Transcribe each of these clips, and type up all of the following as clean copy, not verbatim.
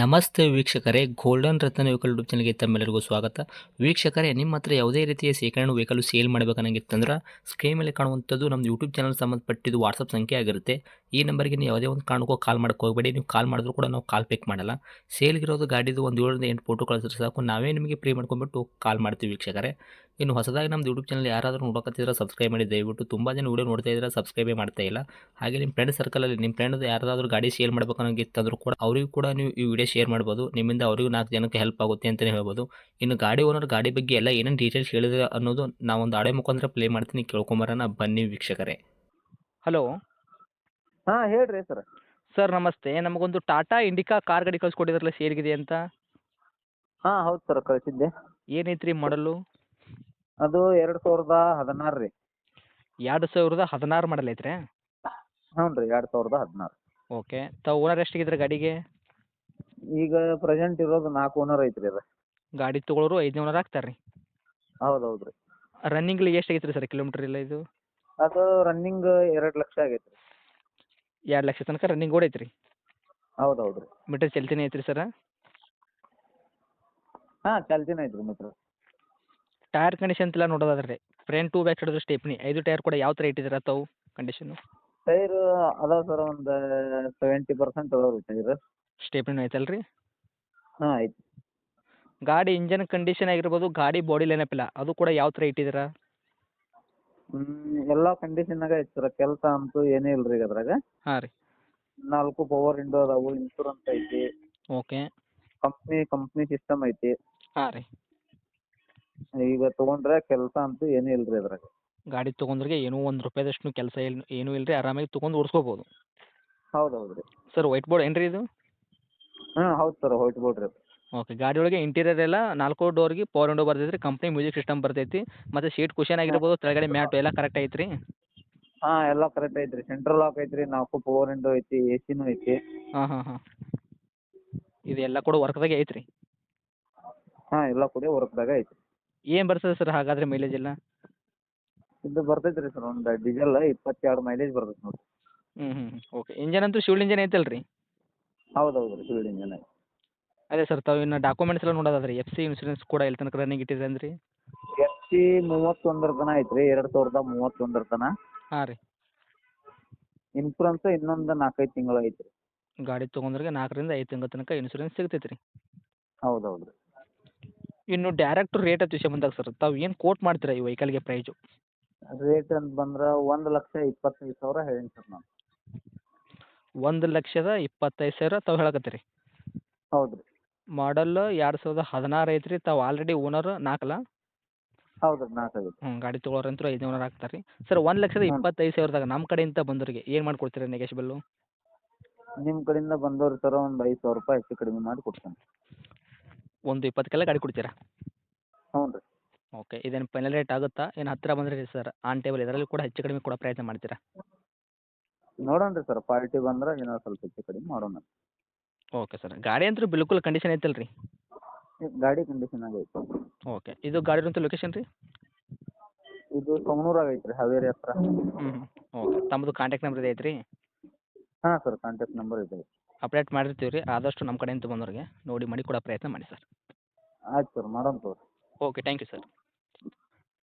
ನಮಸ್ತೆ ವೀಕ್ಷಕರೇ, ಗೋಲ್ಡನ್ ರತ್ನ vehicle YouTube ಚಾನಲ್ಗೆ ತಮ್ಮೆಲ್ಲರಿಗೂ ಸ್ವಾಗತ. ವೀಕ್ಷಕರೇ, ನಿಮ್ಮ ಹತ್ರ ಯಾವುದೇ ರೀತಿಯ ಶೇಖರಣೆ ವೆಹಿಕಲ್ ಸೇಲ್ ಮಾಡಬೇಕನ್ನಂಗಿತ್ತಂದ್ರೆ ಸ್ಕ್ರೀನ್ ಮೇಲೆ ಕಾಣುವಂಥದ್ದು ನಮ್ಮ ಯೂಟ್ಯೂಬ್ ಚಾನಲ್ ಸಂಬಂಧಪಟ್ಟಿದ್ದು ವಾಟ್ಸಪ್ ಸಂಖ್ಯೆ ಆಗಿರುತ್ತೆ. ಈ ನಂಬರ್ಗೆ ನೀವು ಯಾವುದೇ ಒಂದು ಕಾರಣಕ್ಕೂ ಕಾಲ್ ಮಾಡೋಕ್ಕೆ ಹೋಗಬೇಡಿ. ನೀವು ಕಾಲ್ ಮಾಡಿದ್ರು ಕೂಡ ನಾವು ಕಾಲ್ ಪಿಕ್ ಮಾಡಲ್ಲ. ಸೇಲ್ಗಿರೋದು ಗಾಡಿದು ಒಂದು 7ರಿಂದ 8 ಫೋಟೋ ಕಳಿಸಿದ್ರೆ ಸಾಕು, ನಾವೇ ನಿಮಗೆ ಪ್ರೀ ಮಾಡ್ಕೊಂಡ್ಬಿಟ್ಟು ಕಾಲ್ ಮಾಡ್ತೀವಿ ವೀಕ್ಷಕರೇ. ಇನ್ನು ಹೊಸದಾಗಿ ನಮ್ಮದು ಯೂಟ್ಯೂಬ್ ಚಾನಲ್ ಯಾರಾದರೂ ನೋಡೋಕತ್ತಿದ್ರೆ ಸಬ್ಸ್ಕ್ರೈಬ್ ಮಾಡಿ ದಯವಿಟ್ಟು. ತುಂಬ ಜನ ವೀಡಿಯೋ ನೋಡ್ತಾ ಇದ್ದಾರೆ, ಸಬ್ಸ್ಕ್ರೈಬೇ ಮಾಡ್ತಾ ಇಲ್ಲ. ಹಾಗೆ ನಿಮ್ಮ ಫ್ರೆಂಡ್ ಸರ್ಕಲಲ್ಲಿ ನಿಮ್ಮ ಫ್ರೆಂಡ್ ಯಾರಾದರೂ ಗಾಡಿ ಸೇಲ್ ಮಾಡಬೇಕನ್ನೋಂಗಿತ್ತಂದ್ರೂ ಕೂಡ ಅವರಿಗೂ ಕೂಡ ನೀವು ಈ ವಿಡಿಯೋ ಶೇರ್ ಮಾಡ್ಬೋದು. ನಿಮ್ಮಿಂದ ಅವರಿಗೂ 4 ಜನಕ್ಕೆ ಹೆಲ್ಪ್ ಆಗುತ್ತೆ ಅಂತಲೇ ಹೇಳ್ಬೋದು. ಇನ್ನು ಗಾಡಿ ಓನರ್ ಗಾಡಿ ಬಗ್ಗೆ ಎಲ್ಲ ಏನೇನು ಡೀಟೇಲ್ಸ್ ಹೇಳಿದ್ರೆ ಅನ್ನೋದು ನಾವೊಂದು ಆಡಿಯೋ ಮುಖಾಂತರ ಪ್ಲೇ ಮಾಡ್ತೀನಿ, ಕೇಳ್ಕೊಂಬರೋಣ ಬನ್ನಿ ವೀಕ್ಷಕರೇ. ಹಲೋ ಹಾಂ ಹೇಳ್ರಿ ಸರ್. ಸರ್, ನಮಸ್ತೆ. ನಮಗೊಂದು ಟಾಟಾ ಇಂಡಿಕಾ ಕಾರ್ ಗಾಡಿ ಕಳಿಸ್ಕೊಟ್ಟಿದ್ರಲ್ಲ, ಸೇಲ್ಗಿದೆ ಅಂತ. ಹಾಂ ಹೌದು ಸರ್, ಕಳಿಸಿದ್ದೆ. ಏನೈತ್ರಿ ಮಾಡಲು? ಅದು 2016 ರೀ. 2016 ಮಾಡಲ್ ಐತ್ರಿ? ಹ್ಞೂ ರೀ, 2016. ಓಕೆ. ತಾವು ಓನರ್ ಎಷ್ಟಿಗಿದ್ರೆ ಗಾಡಿಗೆ? ಈಗ ಪ್ರೆಸೆಂಟ್ ಇರೋದು 4 ಓನರ್ ಐತ್ರಿ ಅದು. ಗಾಡಿ ತೊಗೊಳೋರು 5ನೇ ಓನರ್ ಆಗ್ತಾರೆ ರೀ? ಹೌದು ಹೌದು ರೀ. ರನ್ನಿಂಗ್ಲಿ ಎಷ್ಟು ಆಗೈತೆ ರೀ ಸರ್ ಕಿಲೋಮೀಟ್ರ್ ಇಲ್ಲ ಇದು? ಅದು ರನ್ನಿಂಗ್ 2 ಲಕ್ಷ ಆಗೈತೆ ರೀ. 2 ಲಕ್ಷ ತನಕ ರನ್ನಿಂಗ್ ಓಡೈತೆ ರೀ? ಹೌದು ಹೌದು ರೀ. ಮೀಟರ್ ಚಲ್ತಿನೇ ಐತ್ರಿ ಸರ? ಹಾಂ ಚಾಲ್ತಿನೇ ಐತ್ರಿ ಮಾತ್ರ. ಟೈರ್ ಕಂಡೀಷನ್ ಎಲ್ಲ ನೋಡೋದಾದ್ರೆ ರೀ, front to back side stepney 5 tyre ಕೂಡ ಯಾವ ಥರ ಇಟ್ಟಿದ್ದೀರ ತಾವು ಕಂಡೀಷನು? ಟೈರ್ ಅದಾವೆ ಸರ್, ಒಂದು 70% ಅದಾವೆ ರೀ ಟೈರ್. ಸ್ಟೆಪ್ನಿನೂ ಐತಲ್ಲ ರೀ? ಹಾಂ ಐತಿ. ಗಾಡಿ ಇಂಜನ್ ಕಂಡೀಷನ್ ಆಗಿರ್ಬೋದು, ಗಾಡಿ ಬಾಡಿ ಲೈನಪ್ ಇಲ್ಲ, ಅದು ಕೂಡ ಯಾವ ಥರ ಇಟ್ಟಿದ್ದೀರಾ? ಎಲ್ಲ ಕಂಡೀಷನ್ನಾಗ ಐತಿ ಸರ್. ಕೆಲಸ ಅಂತೂ ಏನೂ ಇಲ್ಲ ರೀ ಅದ್ರಾಗ. ಹಾಂ ರೀ. 4 ಪವರ್ ವಿಂಡೋ ಅದಾವು, ಇನ್ಶೂರೆನ್ಸ್ ಐತಿ, ಓಕೆ. ಕಂಪ್ನಿ ಸಿಸ್ಟಮ್ ಐತಿ. ಹಾಂ ರೀ. ಈಗ ತೊಗೊಂಡ್ರೆ ಕೆಲಸ ಅಂತೂ ಏನೂ ಇಲ್ಲ ರೀ ಅದ್ರಾಗ. ಗಾಡಿ ತೊಗೊಂಡ್ರಿಗೆ ಏನೂ ಒಂದು ರೂಪಾಯಿದಷ್ಟು ಕೆಲಸ ಏನೂ ಇಲ್ಲ ರೀ, ಆರಾಮಾಗಿ ತೊಗೊಂಡು ಓಡಿಸ್ಕೋಬೋದು. ಹೌದು ಹೌದು ರೀ. ಸರ್, ವೈಟ್ ಬೋರ್ಡ್ ಏನು ರೀ ಇದು? ಹಾಂ ಹೌದು ಸರ್, ವೈಟ್ ಬೋರ್ಡ್ ರೀ ಅದು. ಓಕೆ. ಗಾಡಿ ಒಳಗೆ ಇಂಟೀರಿಯರ್ ಎಲ್ಲ 4 ಡೋರ್ಗೆ ಪವರ್ ವಿಂಡೋ ಬರ್ತೈತೆ ರೀ, ಕಂಪ್ನಿ ಮ್ಯೂಸಿಕ್ ಸಿಸ್ಟಮ್ ಬರ್ತೈತಿ, ಮತ್ತು ಸೀಟ್ ಕುಷನ್ ಆಗಿರ್ಬೋದು, ಕೆಳಗಡೆ ಮ್ಯಾಟು ಎಲ್ಲ ಕರೆಕ್ಟ್ ಐತೆ ರೀ? ಹಾಂ ಎಲ್ಲ ಕರೆಕ್ಟ್ ಐತ್ರಿ. ಸೆಂಟ್ರಲ್ ಲಾಕ್ ಐತ್ರಿ, 4 ಪವರ್ ವಿಂಡೋ ಐತಿ, ಎಸಿನೂ ಐತಿ. ಹಾಂ ಹಾಂ ಹಾಂ. ಇದೆಲ್ಲ ಕೂಡ ವರ್ಕ್ದಾಗೆ ಐತೆ ರೀ? ಹಾಂ ಎಲ್ಲ ಕೂಡ ವರ್ಕ್ದಾಗ ಐತಿ. ಏನು ಬರ್ತದೆ ಸರ್ ಹಾಗಾದರೆ ಮೈಲೇಜ್ ಎಲ್ಲ? ಇದು ಬರ್ತೈತೆ ರೀ ಸರ್, ಒಂದು ಡೀಸೆಲ್ 22 ಮೈಲೇಜ್ ಬರ್ತೈತೆ ನೋಡಿರಿ. ಹ್ಞೂ ಹ್ಞೂ ಹ್ಞೂ. ಓಕೆ. ಇಂಜನ್ ಅಂತೂ ಶಿವ್ಡ್ ಇಂಜನ್ ಐತಲ್ಲ ರೀ? ಹೌದು ಹೌದು ರೀ, ಫೀಲ್ಡ್ ಇಂಜನ್ ಐತಿ. ಅದೇ ಸರ್, ತಾವು ಇನ್ನು ಡಾಕ್ಯುಮೆಂಟ್ಸ್ ಎಲ್ಲ ನೋಡೋದಾದ್ರೆ ಎಫ್ ಸಿ ಇನ್ಸೂರೆನ್ಸ್ ಕೂಡ ಎಲ್ಲಿ ತನಕ ರನ್ನಿಂಗ್ ಇಟ್ಟಿದೆ ಅಂದ್ರಿ? FC 31 ತನ ಐತ್ರಿ, 2031 ತನ. ಹಾಂ ರೀ. ಇನ್ಶೂರೆನ್ಸ್ ಇನ್ನೊಂದು 4-5 ತಿಂಗಳು ಐತ್ರಿ. ಗಾಡಿ ತೊಗೊಂಡ್ರಿಗೆ 4ರಿಂದ 5 ತಿಂಗಳ ತನಕ ಇನ್ಸೂರೆನ್ಸ್ ಸಿಗ್ತೈತೆ ರೀ? ಹೌದು ಹೌದು ರೀ. ಇನ್ನು ಡೈರೆಕ್ಟ್ ರೇಟ್ ಅಂತ ವಿಷಯ ಬಂದಾಗ ಸರ್, ತಾವು ಏನು ಕೋಟ್ ಮಾಡ್ತೀರಾ ಈ ವೆಹಿಕಲ್ಗೆ ಪ್ರೈಸು? ರೇಟ್ ಅಂತ ಬಂದ್ರೆ 1,25,000 ಹೇಳೀನಿ ಸರ್ ನಾನು. 1,25,000 ತಾವು ಹೇಳಕತ್ತೀರಿ? ಹೌದು ರೀ. ಮಾಡಲ್ 2016 ಐತ್ರಿ, ತಾವು ಆಲ್ರೆಡಿ ಓನರ್ 4 ಅಲ್ಲ? ಹೌದು ರೀ, 4 ಆಗೈತಿ. ಹ್ಞೂ. ಗಾಡಿ ತೊಗೊಳೋರಂತೂ 5ನೇ ಓನರ್ ಆಗ್ತಾರೆ ರೀ. ಸರ್, 1,25,000ದಾಗ ನಮ್ಮ ಕಡೆಯಿಂದ ಬಂದವರಿಗೆ ಏನು ಮಾಡ್ಕೊಡ್ತೀರಾ ನೆಗೆಶಿಬಲ್ಲು? ನಿಮ್ಮ ಕಡೆಯಿಂದ ಬಂದವ್ರು ಸರ್, ಒಂದು ₹5,000 ಹೆಚ್ಚು ಕಡಿಮೆ ಮಾಡಿ ಕೊಡ್ತೇನೆ. ಒಂದು 20ಕ್ಕೆಲ್ಲ ಗಾಡಿ ಕೊಡ್ತೀರಾ? ಹ್ಞೂ ರೀ. ಓಕೆ. ಇದೇನು ಫೈನಲ್ ರೇಟ್ ಆಗುತ್ತಾ? ಏನು ಹತ್ತಿರ ಬಂದರೆ ರೀ ಸರ್ ಆನ್ ಟೇಬಲ್ ಇದರಲ್ಲಿ ಕೂಡ ಹೆಚ್ಚು ಕಡಿಮೆ ಕೊಡೋ ಪ್ರಯತ್ನ ಮಾಡ್ತೀರಾ? ನೋಡೋಣ ರೀ ಸರ್, ಪಾರ್ಟಿ ಬಂದ್ರೆ ಏನೋ ಸ್ವಲ್ಪ ಹೆಚ್ಚು ಕಡಿಮೆ ಮಾಡೋಣ. Okay sir. ಗಾಡಿ ಅಂತೂ ಬಿಲ್ಕುಲ್ ಕಂಡೀಷನ್ ಐತಲ್ಲ ರೀ? ಗಾಡಿ ಕಂಡೀಷನಾಗ ಐತಿ. ಓಕೆ. ಇದು ಗಾಡಿರೋಂಥ ಲೊಕೇಶನ್ ರೀ? ಇದು ಸವಣೂರಾಗ ಐತ್ರಿ, ಹಾವೇರಿ ಹತ್ರ. ಹ್ಞೂ ಹ್ಞೂ. ಓಕೆ. ತಮ್ಮದು ಕಾಂಟ್ಯಾಕ್ಟ್ ನಂಬರ್ ಇದೆ ಐತ್ರಿ? ಹಾಂ ಸರ್, ಕಾಂಟ್ಯಾಕ್ಟ್ ನಂಬರ್ ಇದೆ. ಅಪ್ಡೇಟ್ ಮಾಡಿರ್ತೀವಿ ರೀ, ಆದಷ್ಟು ನಮ್ಮ ಕಡೆಯಿಂದ ಬಂದವ್ರಿಗೆ ನೋಡಿ ಮಾಡಿ ಕೊಡೋ ಪ್ರಯತ್ನ ಮಾಡಿ ಸರ್. ಆಯ್ತು ಸರ್, ಮಾಡೋಣ ತಗೋರಿ. Okay. Thank you sir.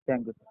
Thank you sir.